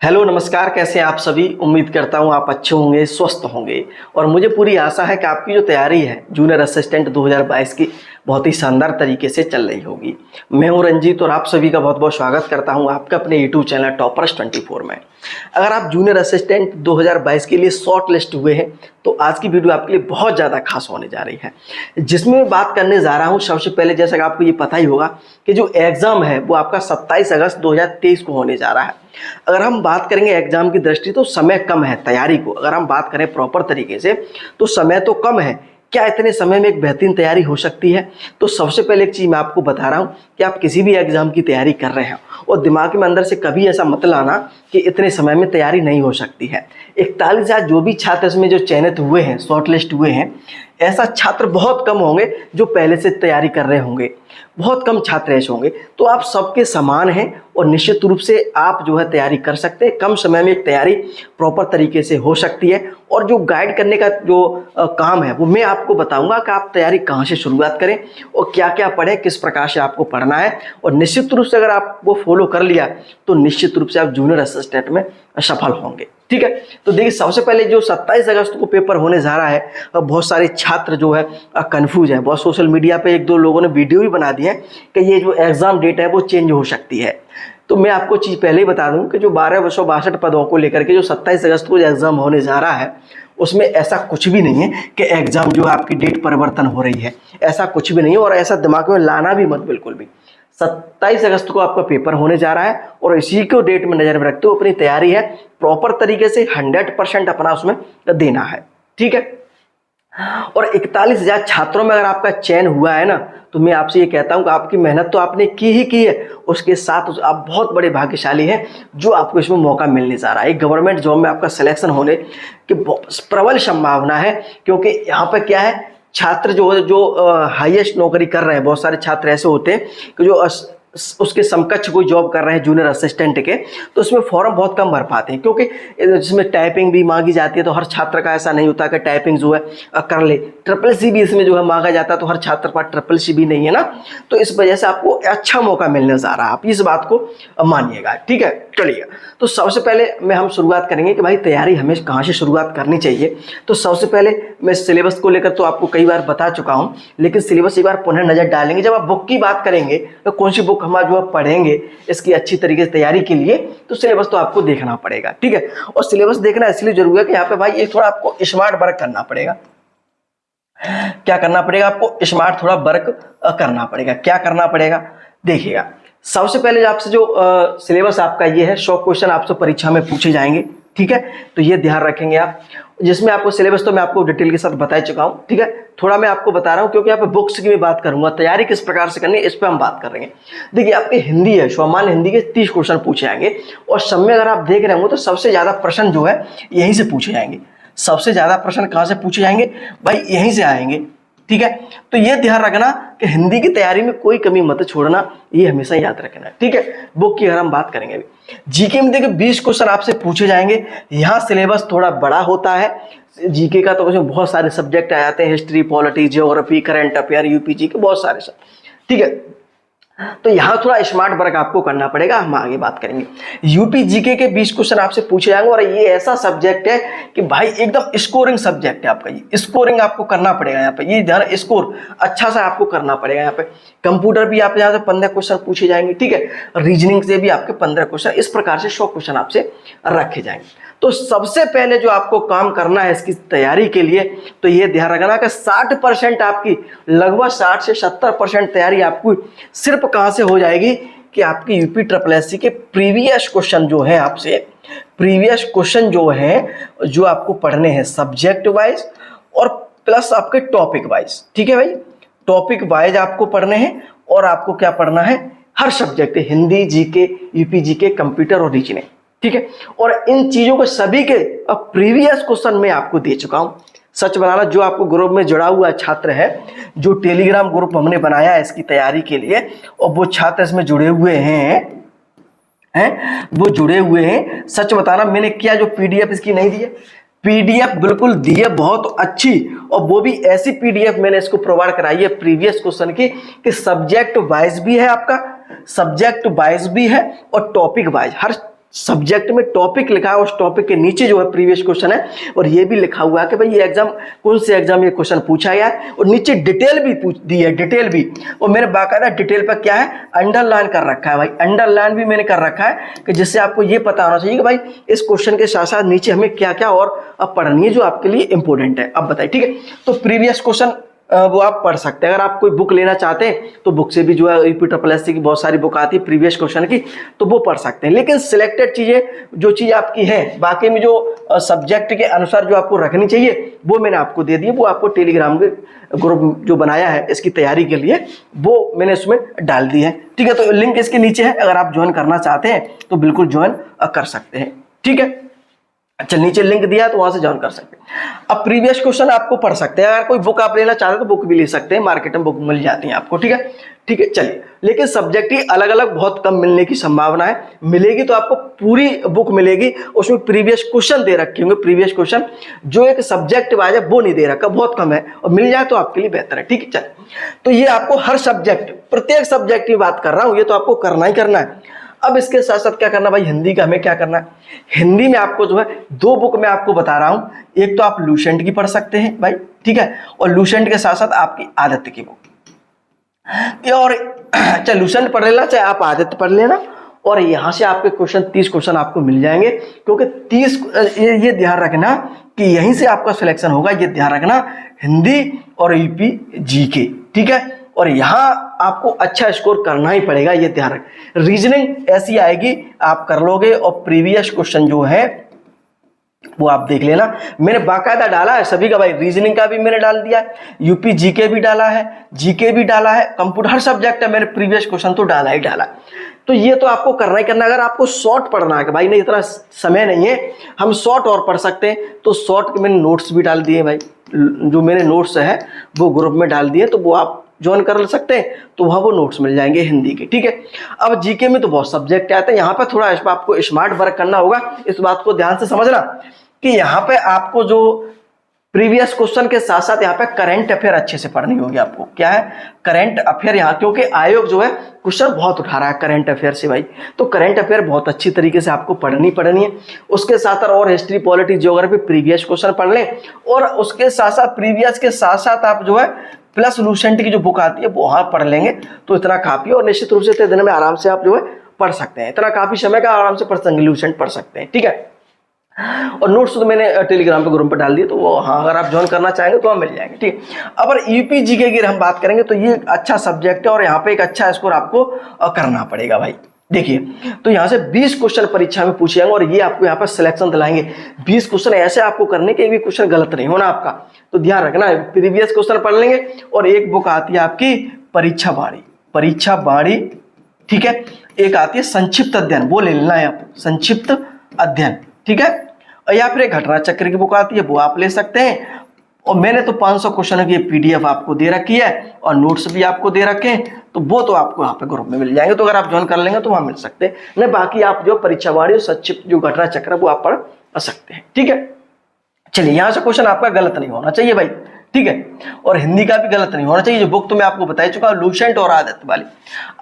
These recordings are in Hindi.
हेलो नमस्कार, कैसे हैं आप सभी। उम्मीद करता हूं आप अच्छे होंगे, स्वस्थ होंगे और मुझे पूरी आशा है कि आपकी जो तैयारी है जूनियर असिस्टेंट 2022 की बहुत ही शानदार तरीके से चल रही होगी। मैं हूं रंजीत और आप सभी का बहुत बहुत स्वागत करता हूं आपका अपने यूट्यूब चैनल टॉपर्स 24 में। अगर आप जूनियर असिस्टेंट 2022 के लिए शॉर्ट लिस्ट हुए हैं तो आज की वीडियो आपके लिए बहुत ज़्यादा खास होने जा रही है, जिसमें मैं बात करने जा रहा हूं। सबसे पहले जैसा कि आपको ये पता ही होगा कि जो एग्ज़ाम है वो आपका 27 अगस्त 2023 को होने जा रहा है। अगर हम बात करेंगे एग्जाम की दृष्टि तो समय कम है तैयारी को, अगर हम बात करें प्रॉपर तरीके से तो समय तो कम है। क्या इतने समय में एक बेहतरीन तैयारी हो सकती है? तो सबसे पहले एक चीज़ मैं आपको बता रहा हूँ कि आप किसी भी एग्जाम की तैयारी कर रहे हैं और दिमाग में अंदर से कभी ऐसा मत लाना कि इतने समय में तैयारी नहीं हो सकती है। 41,000 जो भी छात्र इसमें जो चयनित हुए हैं, शॉर्ट लिस्ट हुए हैं, ऐसा छात्र बहुत कम होंगे जो पहले से तैयारी कर रहे होंगे, बहुत कम छात्र ऐसे होंगे। तो आप सबके समान हैं और निश्चित रूप से आप जो है तैयारी कर सकते हैं। कम समय में एक तैयारी प्रॉपर तरीके से हो सकती है और जो गाइड करने का जो काम है वो मैं आपको बताऊंगा कि आप तैयारी कहाँ से शुरुआत करें और क्या क्या पढ़ें, किस प्रकार से आपको पढ़ना है। और निश्चित रूप से अगर आप वो फॉलो कर लिया तो निश्चित रूप से आप जूनियर असिस्टेंट में सफल होंगे। ठीक है, तो देखिए सबसे पहले जो 27 अगस्त को पेपर होने जा रहा है, बहुत सारे छात्र जो है कंफ्यूज है। बहुत सोशल मीडिया पे एक दो लोगों ने वीडियो भी बना दी है कि ये जो एग्जाम डेट है वो चेंज हो सकती है। तो मैं आपको चीज़ पहले ही बता दूं कि जो 1262 पदों को लेकर के जो 27 अगस्त को एग्जाम होने जा रहा है उसमें ऐसा कुछ भी नहीं है कि एग्जाम जो है आपकी डेट परिवर्तन हो रही है, ऐसा कुछ भी नहीं है। और ऐसा दिमाग में लाना भी मत बिल्कुल भी। 27 अगस्त को आपका पेपर होने जा रहा है और इसी को डेट में नजर में रखते हुए अपनी तैयारी है प्रॉपर तरीके से 100% अपना उसमें देना है। ठीक है, और 41,000 छात्रों में अगर आपका चयन हुआ है ना, तो मैं आपसे ये कहता हूं कि आपकी मेहनत तो आपने की ही की है, उसके साथ आप बहुत बड़े भाग्यशाली हैं जो आपको इसमें मौका मिलने जा रहा है। एक गवर्नमेंट जॉब में आपका सिलेक्शन होने की प्रबल संभावना है, क्योंकि यहाँ पर क्या है, छात्र जो हाईएस्ट नौकरी कर रहे हैं, बहुत सारे छात्र ऐसे होते हैं कि जो उसके समकक्ष कोई जॉब कर रहे हैं जूनियर असिस्टेंट के, तो उसमें फॉर्म बहुत कम भर पाते हैं, क्योंकि जिसमें टाइपिंग भी मांगी जाती है। तो हर छात्र का ऐसा नहीं होता कि टाइपिंग जो है कर ले। CCC भी इसमें जो है मांगा जाता है, तो हर छात्र का CCC भी नहीं है ना। तो इस वजह से आपको अच्छा मौका मिलने जा रहा है, आप इस बात को मानिएगा। ठीक है, चलिए तो सबसे पहले हम शुरुआत करेंगे कि भाई तैयारी हमें कहाँ से शुरुआत करनी चाहिए। तो सबसे पहले मैं सिलेबस को लेकर तो आपको कई बार बता चुका हूँ, लेकिन सिलेबस एक बार पुनः नजर डालेंगे। जब आप बुक की बात करेंगे तो कौन सी बुक हम जो पढ़ेंगे इसकी अच्छी तरीके से तैयारी के लिए, तो सिलेबस तो आपको देखना पड़ेगा। ठीक है, और सिलेबस देखना इसलिए जरूरी है कि यहाँ पे भाई एक थोड़ा आपको स्मार्ट वर्क करना पड़ेगा। क्या करना पड़ेगा? आपको स्मार्ट थोड़ा वर्क करना पड़ेगा। क्या करना पड़ेगा? देखिएगा, सबसे पहले आपसे जो सिलेबस आपका ये है, 100 क्वेश्चन आपसे परीक्षा में पूछे जाएंगे। ठीक है, तो ये ध्यान रखेंगे आप, जिसमें आपको सिलेबस तो मैं आपको डिटेल के साथ बता चुका हूँ। ठीक है, थोड़ा मैं आपको बता रहा हूँ क्योंकि यहाँ पे बुक्स की भी बात करूंगा, तैयारी किस प्रकार से करनी है इस पर हम बात करेंगे। देखिए आपकी हिंदी है, सामान्य हिंदी के 30 क्वेश्चन पूछे जाएंगे और सब में अगर आप देख रहे होंगे तो सबसे ज्यादा प्रश्न जो है यहीं से पूछे जाएंगे। सबसे ज्यादा प्रश्न कहाँ से पूछे जाएंगे भाई? यहीं से आएंगे। ठीक है, तो ये ध्यान रखना कि हिंदी की तैयारी में कोई कमी मत छोड़ना, ये हमेशा याद रखना। ठीक है, बुक की अगर हम बात करेंगे अभी, जीके में देखिए 20 क्वेश्चन आपसे पूछे जाएंगे। यहाँ सिलेबस थोड़ा बड़ा होता है जीके का, तो उसमें बहुत सारे सब्जेक्ट आ जाते हैं, history, polity, geography, current affair, UP GK, बहुत सारे सब। ठीक है, तो यहाँ थोड़ा स्मार्ट वर्क आपको करना पड़ेगा, हम आगे बात करेंगे। यूपी जीके के 20 क्वेश्चन आपसे पूछे जाएंगे और ये ऐसा सब्जेक्ट है कि भाई एकदम स्कोरिंग सब्जेक्ट है आपका। ये स्कोरिंग आपको करना पड़ेगा यहाँ पे, ये ध्यान, स्कोर अच्छा सा आपको करना पड़ेगा यहाँ पे। कंप्यूटर भी आप यहाँ से 15 क्वेश्चन पूछे जाएंगे। ठीक है, रीजनिंग से भी आपके 15 क्वेश्चन, इस प्रकार से 100 क्वेश्चन आपसे रखे जाएंगे। तो सबसे पहले जो आपको काम करना है इसकी तैयारी के लिए, तो ये ध्यान रखना कि 60% आपकी, लगभग 60 से 70% तैयारी आपको सिर्फ कहां से हो जाएगी कि आपकी यूपी SSSC के प्रीवियस क्वेश्चन जो है, आपसे प्रीवियस क्वेश्चन जो है जो आपको पढ़ने हैं सब्जेक्ट वाइज और प्लस आपके टॉपिक वाइज। ठीक है भाई, टॉपिक वाइज आपको पढ़ने हैं और आपको क्या पढ़ना है, हर subject, Hindi, GK, UP GK, computer और रीजनिंग। ठीक है, और इन चीजों के सभी के प्रीवियस क्वेश्चन मैं आपको दे चुका हूं। सच बताना, जो आपको ग्रुप में जुड़ा हुआ छात्र है, जो टेलीग्राम ग्रुप हमने बनाया है इसकी तैयारी के लिए, और वो छात्र इसमें जुड़े हुए हैं वो जुड़े हुए हैं, सच बताना मैंने क्या जो पीडीएफ इसकी नहीं दी है, पीडीएफ बिल्कुल दी है, बहुत अच्छी, और वो भी ऐसी पीडीएफ मैंने इसको प्रोवाइड कराई है प्रीवियस क्वेश्चन की कि सब्जेक्ट वाइज भी है आपका, सब्जेक्ट वाइज भी है और टॉपिक वाइज, हर सब्जेक्ट में टॉपिक लिखा है, उस टॉपिक के नीचे जो है प्रीवियस क्वेश्चन है, और ये भी लिखा हुआ है कि भाई ये एग्जाम कौन से एग्जाम ये क्वेश्चन पूछा गया है, और नीचे डिटेल भी दी है, डिटेल भी। और मैंने बाकायदा डिटेल पर क्या है अंडरलाइन कर रखा है भाई, अंडरलाइन भी मैंने कर रखा है कि जिससे आपको ये पता होना चाहिए कि भाई इस क्वेश्चन के साथ साथ नीचे हमें क्या क्या और अब पढ़नी है जो आपके लिए इंपॉर्टेंट है। अब बताइए, ठीक है। तो प्रीवियस क्वेश्चन वो आप पढ़ सकते हैं। अगर आप कोई बुक लेना चाहते हैं तो बुक से भी जो है UPSSC की बहुत सारी बुक आती है प्रीवियस क्वेश्चन की, तो वो पढ़ सकते हैं। लेकिन सिलेक्टेड चीज़ें जो चीज़ आपकी है बाकी में जो सब्जेक्ट के अनुसार जो आपको रखनी चाहिए वो मैंने आपको दे दी है। वो आपको टेलीग्राम के ग्रुप जो बनाया है इसकी तैयारी के लिए वो मैंने उसमें डाल दी है, ठीक है। तो लिंक इसके नीचे है, अगर आप ज्वाइन करना चाहते हैं तो बिल्कुल ज्वाइन कर सकते हैं, ठीक है। अच्छा, नीचे लिंक दिया तो वहां से ज्वाइन कर सकते हैं। अब प्रीवियस क्वेश्चन आपको पढ़ सकते हैं। अगर कोई बुक आप लेना चाहते हैं तो बुक भी ले सकते हैं, मार्केट में बुक मिल जाती है आपको, ठीक है, ठीक है। चलिए, लेकिन सब्जेक्ट की अलग अलग बहुत कम मिलने की संभावना है। मिलेगी तो आपको पूरी बुक मिलेगी, उसमें प्रीवियस क्वेश्चन दे रखे होंगे, प्रीवियस क्वेश्चन जो एक सब्जेक्ट वाइज है वो नहीं दे रखा, बहुत कम है, और मिल जाए तो आपके लिए बेहतर है, ठीक है। चलिए, तो ये आपको हर सब्जेक्ट, प्रत्येक सब्जेक्ट की बात कर रहा हूं, ये तो आपको करना ही करना है। अब इसके साथ साथ क्या करना भाई, हिंदी का हमें क्या करना है। हिंदी में आपको जो है 2 बुक मैं आपको बता रहा हूं। एक तो आप लूसेंट की पढ़ सकते हैं भाई, ठीक है, और लूसेंट के साथ साथ आपकी आदित्य की बुक, और चाहे लूसेंट पढ़ लेना चाहे आप आदित्य पढ़ लेना, और यहां से आपके क्वेश्चन 30 क्वेश्चन आपको मिल जाएंगे, क्योंकि 30 ये ध्यान रखना कि यहीं से आपका सिलेक्शन होगा, ये ध्यान रखना, हिंदी और यूपी जीके, ठीक है। और यहां आपको अच्छा स्कोर करना ही पड़ेगा, ये ध्यान रख। रीजनिंग ऐसी आएगी आप कर लोगे, और प्रीवियस क्वेश्चन जो है वो आप देख लेना, मैंने बाकायदा डाला है सभी का भाई। रीजनिंग का भी मैंने डाल दिया है, यूपी जीके भी डाला है, जीके भी डाला है, कंप्यूटर, हर सब्जेक्ट है मैंने प्रीवियस क्वेश्चन तो डाला ही डाला। तो ये तो आपको करना ही करना। अगर आपको शॉर्ट पढ़ना है कि भाई नहीं इतना समय नहीं है, हम शॉर्ट और पढ़ सकते हैं, तो शॉर्ट के मैंने नोट्स भी डाल दिए भाई, जो मेरे नोट्स है वो ग्रुप में डाल दिए, तो वो आप ज्वाइन कर सकते हैं, तो वहाँ वो नोट्स मिल जाएंगे हिंदी के, ठीक है। अब जीके में तो बहुत सब्जेक्ट आते हैं, यहाँ पे थोड़ा आपको स्मार्ट वर्क करना होगा। इस बात को ध्यान से समझना कि यहाँ पे आपको जो प्रीवियस क्वेश्चन के साथ साथ यहाँ पे करंट अफेयर अच्छे से पढ़नी होगी आपको। क्या है करंट अफेयर, यहाँ क्योंकि आयोग जो है क्वेश्चन बहुत उठा रहा है करंट अफेयर से भाई, तो करंट अफेयर बहुत अच्छी तरीके से आपको पढ़नी है। उसके साथ और history, polity, geography previous question पढ़ लें, और उसके साथ साथ प्रीवियस के साथ साथ आप जो है प्लस लूसेंट की जो बुक आती है वो वहाँ पढ़ लेंगे, तो इतना काफी। और निश्चित रूप से इतने दिन में आराम से आप जो है पढ़ सकते हैं, इतना काफी समय का आराम से पढ़ सकते हैं, लूसेंट पढ़ सकते हैं, ठीक है। और नोट्स तो मैंने टेलीग्राम पे ग्रुप पे डाल दिए, तो वो हाँ अगर आप ज्वाइन करना चाहेंगे तो वहाँ मिल जाएंगे, ठीक है। अब अगर यूपी जीके की हम बात करेंगे तो ये अच्छा सब्जेक्ट है, और यहाँ पे एक अच्छा स्कोर आपको करना पड़ेगा भाई। देखिए, तो यहाँ से 20 क्वेश्चन परीक्षा में पूछे जाएंगे, और ये आपको यहाँ पर सिलेक्शन दिलाएंगे। 20 क्वेश्चन ऐसे आपको करने के, एक भी क्वेश्चन गलत नहीं होना आपका, तो ध्यान रखना है। प्रीवियस क्वेश्चन पढ़ लेंगे, और एक बुक आती है आपकी परीक्षा बाड़ी, ठीक है। एक आती है संक्षिप्त अध्ययन, वो ले लेना है आपको, संक्षिप्त अध्ययन, ठीक है। या फिर एक घटना चक्र की बुक आती है, वो आप ले सकते हैं। और मैंने तो 500 क्वेश्चन की PDF आपको दे रखी है, और नोट्स भी आपको दे रखे हैं, तो वो तो आपको यहाँ पे ग्रुप में मिल जाएंगे, तो अगर आप ज्वाइन कर लेंगे तो वहाँ मिल सकते हैं। नहीं, बाकी आप जो परीक्षा बाड़ी और संक्षिप्त जो घटना चक्र है वो आप पढ़ सकते हैं, ठीक है। चलिए, यहाँ से क्वेश्चन आपका गलत नहीं होना चाहिए भाई, ठीक है, और हिंदी का भी गलत नहीं होना चाहिए। जो बुक तो मैं आपको बता चुका हूँ, लूसेंट और आदित्य वाली।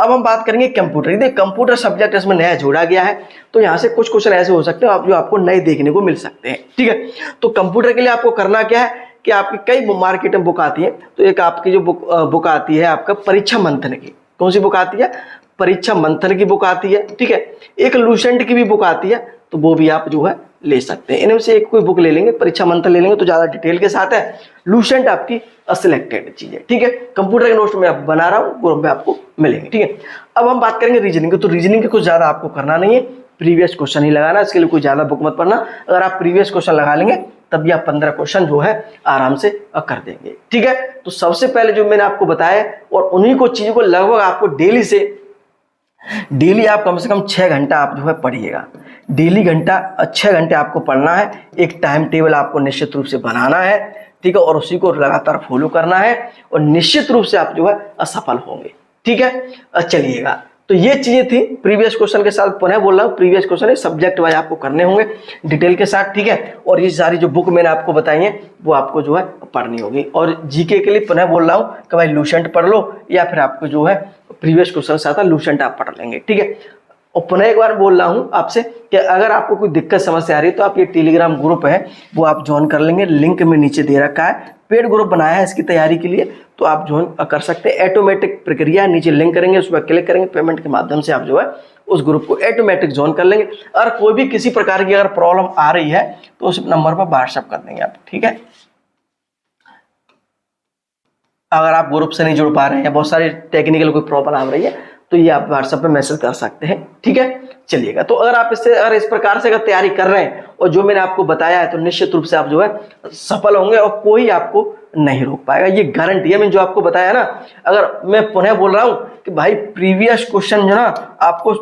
अब हम बात करेंगे कंप्यूटर। देखिए, कंप्यूटर सब्जेक्ट इसमें नया जोड़ा गया है, तो यहाँ से कुछ क्वेश्चन ऐसे हो सकते हैं आप जो आपको नए देखने को मिल सकते हैं, ठीक है। तो कंप्यूटर के लिए आपको करना क्या है कि आपकी कई मार्केट में बुक आती है, तो एक आपकी जो बुक आती है आपका परीक्षा मंथन की, कौन सी बुक आती है, परीक्षा मंथन की बुक आती है, ठीक है। एक लूसेंट की भी बुक आती है, तो वो भी आप जो है ले सकते हैं। इनमें से एक कोई बुक ले लेंगे, परीक्षा मंथन ले लेंगे तो ज्यादा डिटेल के साथ है। लूसेंट आपकी सिलेक्टेड चीज है, ठीक है। कंप्यूटर के नोट्स में आप बना रहा हूँ, ग्रुप में आपको मिलेंगे, ठीक है। अब हम बात करेंगे रीजनिंग की, तो रीजनिंग के कुछ ज्यादा आपको करना नहीं है, प्रीवियस क्वेश्चन ही लगाना, इसके लिए कोई ज्यादा बुक मत पढ़ना। अगर आप प्रीवियस क्वेश्चन लगा लेंगे तब भी आप 15 क्वेश्चन जो है आराम से कर देंगे, ठीक है। तो सबसे पहले जो मैंने आपको बताया, और उन्हीं को चीजों को लगभग आपको डेली आप कम से कम 6 घंटा आप जो है पढ़िएगा। डेली 6 घंटे आपको पढ़ना है। एक टाइम टेबल आपको निश्चित रूप से बनाना है, ठीक है, और उसी को लगातार फॉलो करना है, और निश्चित रूप से आप जो है असफल होंगे, ठीक है। चलिएगा, तो ये चीजें थी प्रीवियस क्वेश्चन के साथ। पुनः बोल रहा हूँ, प्रीवियस क्वेश्चन सब्जेक्ट वाइज आपको करने होंगे डिटेल के साथ, ठीक है। और ये सारी जो बुक मैंने आपको बताई है वो आपको जो है पढ़नी होगी। और जीके के लिए पुनः बोल रहा हूँ कि भाई लूसेंट पढ़ लो, या फिर आपको जो है प्रीवियस क्वेश्चन साथ लूसेंट आप पढ़ लेंगे, ठीक है। और पुनः एक बार बोल रहा हूँ आपसे कि अगर आपको कोई दिक्कत समस्या आ रही है तो आप ये टेलीग्राम ग्रुप है वो आप ज्वाइन कर लेंगे, लिंक में नीचे दे रखा है, पेड ग्रुप बनाया है इसकी तैयारी के लिए, तो आप ज्वाइन कर सकते हैं। ऑटोमेटिक प्रक्रिया, नीचे लिंक करेंगे, उस पर क्लिक करेंगे, पेमेंट के माध्यम से आप जो है उस ग्रुप को ऑटोमेटिक ज्वाइन कर लेंगे। और कोई भी किसी प्रकार की अगर प्रॉब्लम आ रही है तो उस नंबर पर व्हाट्सएप कर देंगे आप, ठीक है। अगर आप ग्रुप से नहीं जुड़ पा रहे हैं या बहुत सारी टेक्निकल कोई प्रॉब्लम आ रही है तो ये आप व्हाट्सएप पे मैसेज कर सकते हैं, ठीक है। चलिएगा, तो अगर आप इससे अगर इस प्रकार से अगर तैयारी कर रहे हैं और जो मैंने आपको बताया है तो निश्चित रूप से आप जो है सफल होंगे और कोई आपको नहीं रोक पाएगा, ये गारंटी है। मैंने जो आपको बताया ना, अगर मैं पुनः बोल रहा हूं कि भाई प्रीवियस क्वेश्चन जो ना आपको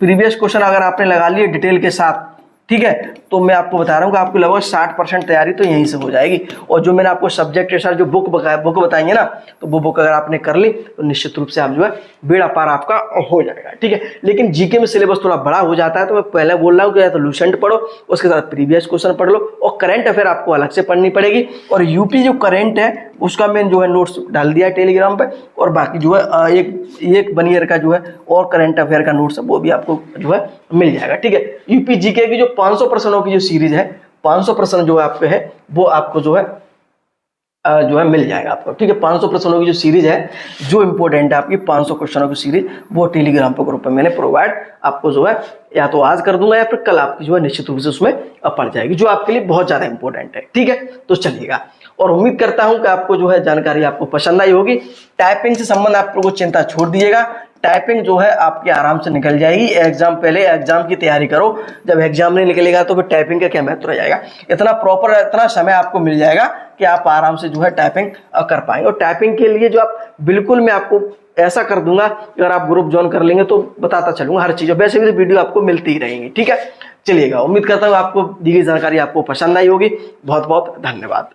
प्रीवियस क्वेश्चन अगर आपने लगा लिए डिटेल के साथ, ठीक है, तो मैं आपको बता रहा हूँ कि आपकी लगभग 60% तैयारी तो यहीं से हो जाएगी। और जो मैंने आपको सब्जेक्ट के साथ जो बुक बताएंगे ना, तो वो बुक अगर आपने कर ली तो निश्चित रूप से आप जो है बेड़ा पार आपका हो जाएगा, ठीक है। लेकिन जीके में सिलेबस थोड़ा बड़ा हो जाता है, तो मैं पहले बोल रहा हूँ कि या तो लूसेंट पढ़ो, उसके साथ प्रीवियस क्वेश्चन पढ़ लो, और करंट अफेयर आपको अलग से पढ़नी पड़ेगी। और यूपी जो करंट है उसका मैंने जो है नोट्स डाल दिया है टेलीग्राम पे, और बाकी जो है एक 1 ईयर का जो है और करंट अफेयर का नोट्स है वो भी आपको जो है मिल जाएगा, ठीक है। यूपी जीके की जो 500 प्रश्नों की जो सीरीज है, 500 प्रश्न जो है आपके है वो आपको जो है मिल जाएगा आपको, ठीक है। 500 प्रश्नों की जो सीरीज है जो इंपॉर्टेंट है आपकी 500 क्वेश्चनों की सीरीज, वो टेलीग्राम पे ग्रुप पे मैंने प्रोवाइड आपको जो है या तो आज कर दूंगा या फिर कल आपकी जो है निश्चित रूप से उसमें पड़ जाएगी, जो आपके लिए बहुत ज्यादा इंपॉर्टेंट है, ठीक है। तो चलिएगा, और उम्मीद करता हूं कि आपको जो है जानकारी आपको पसंद आई होगी। टाइपिंग से संबंध आप लोगों को चिंता छोड़ दीजिएगा, टाइपिंग जो है आपकी आराम से निकल जाएगी। एग्जाम पहले एग्जाम की तैयारी करो, जब एग्जाम नहीं निकलेगा तो फिर टाइपिंग का क्या महत्व रह जाएगा। इतना प्रॉपर इतना समय आपको मिल जाएगा कि आप आराम से जो है टाइपिंग कर पाएंगे। और टाइपिंग के लिए जो आप बिल्कुल मैं आपको ऐसा कर दूंगा, अगर आप ग्रुप ज्वाइन कर लेंगे तो बताता चलूंगा हर चीज, वैसे भी वीडियो आपको मिलती ही रहेंगी, ठीक है। चलिएगा, उम्मीद करता हूँ आपको दी गई जानकारी आपको पसंद आई होगी। बहुत बहुत धन्यवाद।